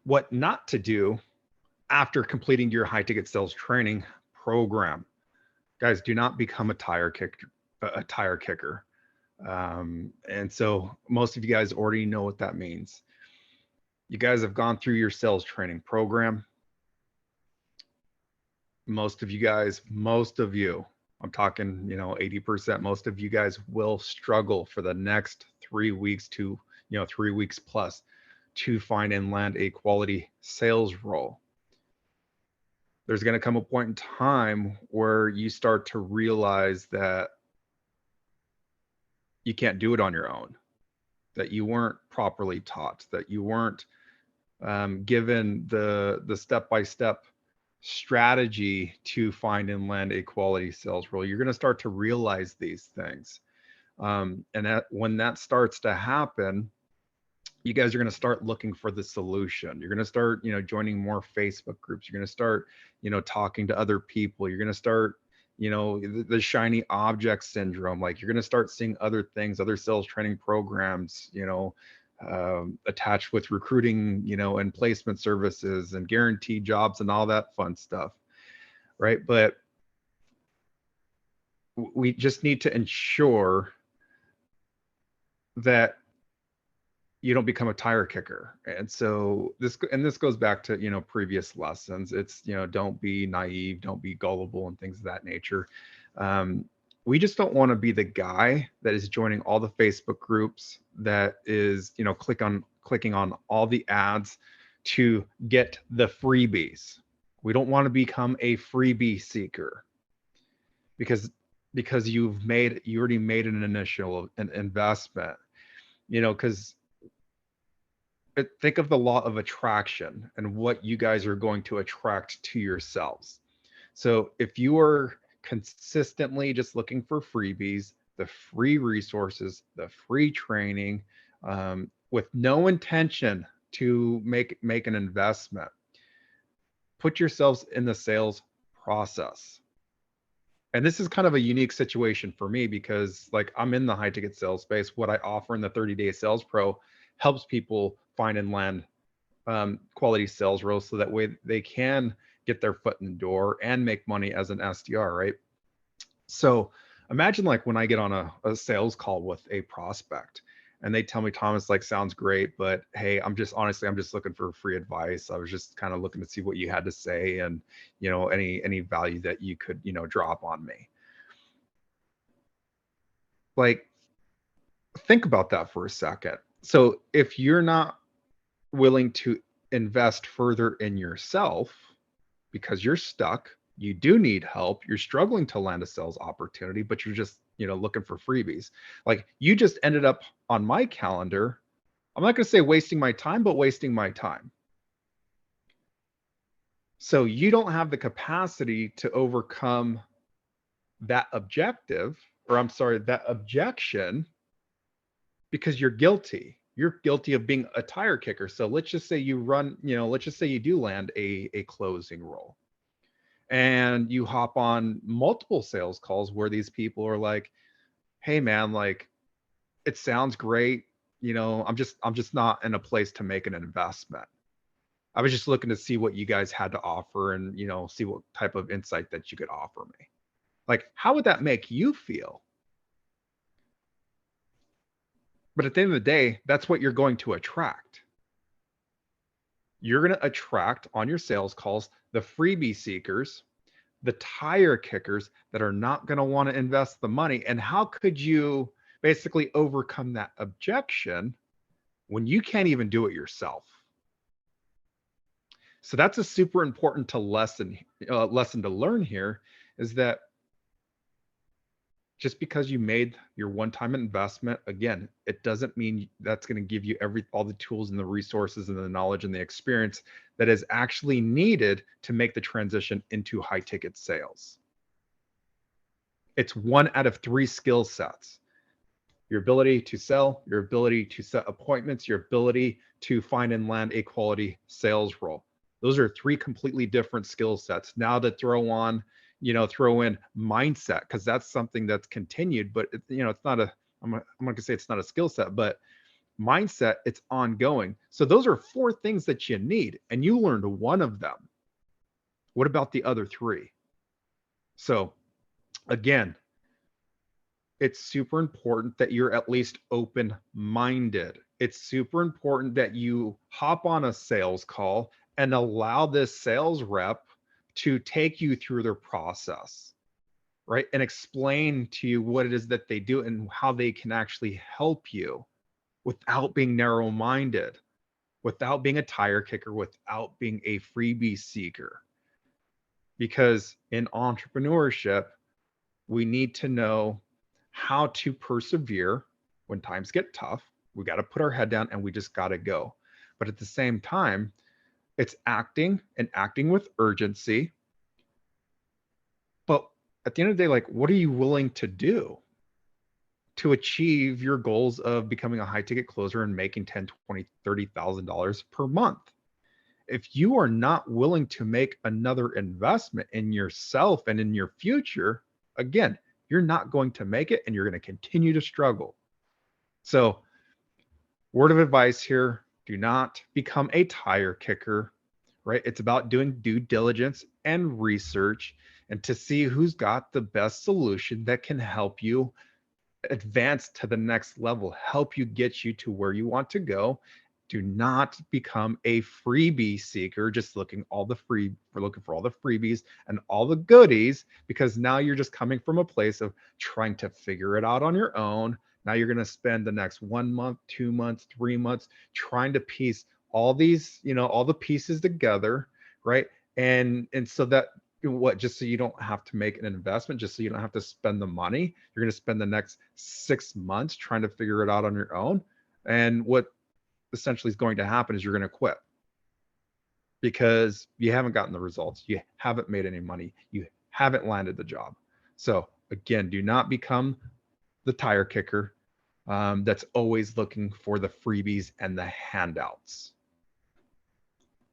What not to do after completing your high ticket sales training program. Guys, do not become a tire kicker. And so most of you guys already know what that means. You guys have gone through your sales training program. Most of you, I'm talking, 80%, most of you guys will struggle for the next 3 weeks to, 3 weeks plus to find and land a quality sales role. There's going to come a point in time where you start to realize that you can't do it on your own, that you weren't properly taught, that you weren't given the step-by-step strategy to find and land a quality sales role. You're going to start to realize these things. And when that starts to happen, you guys are going to start looking for the solution. You're going to start, joining more Facebook groups. You're going to start, talking to other people. You're going to start, the shiny object syndrome. Like, you're going to start seeing other things, other sales training programs, attached with recruiting, and placement services and guaranteed jobs and all that fun stuff, right? But we just need to ensure that you don't become a tire kicker. And so this goes back to, previous lessons. It's, don't be naive, don't be gullible and things of that nature. We just don't want to be the guy that is joining all the Facebook groups, that is, clicking on all the ads to get the freebies. We don't want to become a freebie seeker, because you already made an initial investment, because think of the law of attraction and what you guys are going to attract to yourselves. So if you are consistently just looking for freebies, the free resources, the free training, with no intention to make an investment, put yourselves in the sales process. And this is kind of a unique situation for me, because like, I'm in the high ticket sales space. What I offer in the 30-day sales pro helps people find and land quality sales roles, so that way they can get their foot in the door and make money as an SDR, right? So imagine, like, when I get on a sales call with a prospect and they tell me, Thomas, like, sounds great, but hey, I'm just looking for free advice. I was just kind of looking to see what you had to say, and any value that you could drop on me. Like, think about that for a second. So if you're not willing to invest further in yourself because you're stuck, you do need help, you're struggling to land a sales opportunity, but you're just looking for freebies, like, you just ended up on my calendar. I'm not going to say wasting my time, but wasting my time. So you don't have the capacity to overcome that objective, or I'm sorry, that objection, because you're guilty. You're guilty of being a tire kicker. So let's just say you run, let's just say you do land a closing role, and you hop on multiple sales calls where these people are like, hey man, like, it sounds great. I'm just not in a place to make an investment. I was just looking to see what you guys had to offer, and, see what type of insight that you could offer me. Like, how would that make you feel? But at the end of the day, that's what you're going to attract. You're going to attract on your sales calls the freebie seekers, the tire kickers that are not going to want to invest the money. And how could you basically overcome that objection when you can't even do it yourself? So that's a super important lesson to learn here, is that just because you made your one-time investment, again, it doesn't mean that's going to give you all the tools and the resources and the knowledge and the experience that is actually needed to make the transition into high ticket sales. It's 1 out of 3 skill sets: your ability to sell, your ability to set appointments, your ability to find and land a quality sales role. Those are 3 completely different skill sets. Now to throw in mindset, because that's something that's continued, but it's not I'm not gonna say it's not a skill set, but mindset, it's ongoing. So those are 4 things that you need, and you learned one of them. What about the other 3? So again, it's super important that you're at least open-minded. It's super important that you hop on a sales call and allow this sales rep to take you through their process, right? And explain to you what it is that they do and how they can actually help you without being narrow-minded, without being a tire kicker, without being a freebie seeker. Because in entrepreneurship, we need to know how to persevere when times get tough. We got to put our head down and we just got to go. But at the same time, it's acting and acting with urgency. But at the end of the day, like, what are you willing to do to achieve your goals of becoming a high ticket closer and making $10,000, $20,000, $30,000 per month? If you are not willing to make another investment in yourself and in your future, again, you're not going to make it and you're going to continue to struggle. So, word of advice here, do not become a tire kicker, right? It's about doing due diligence and research and to see who's got the best solution that can help you advance to the next level, help you get you to where you want to go. Do not become a freebie seeker, just looking for all the freebies and all the goodies, because now you're just coming from a place of trying to figure it out on your own. Now you're going to spend the next 1 month, 2 months, 3 months trying to piece all these, all the pieces together, right? And so that just so you don't have to make an investment, just so you don't have to spend the money, you're going to spend the next 6 months trying to figure it out on your own. And what essentially is going to happen is you're going to quit because you haven't gotten the results. You haven't made any money. You haven't landed the job. So again, do not become the tire kicker that's always looking for the freebies and the handouts.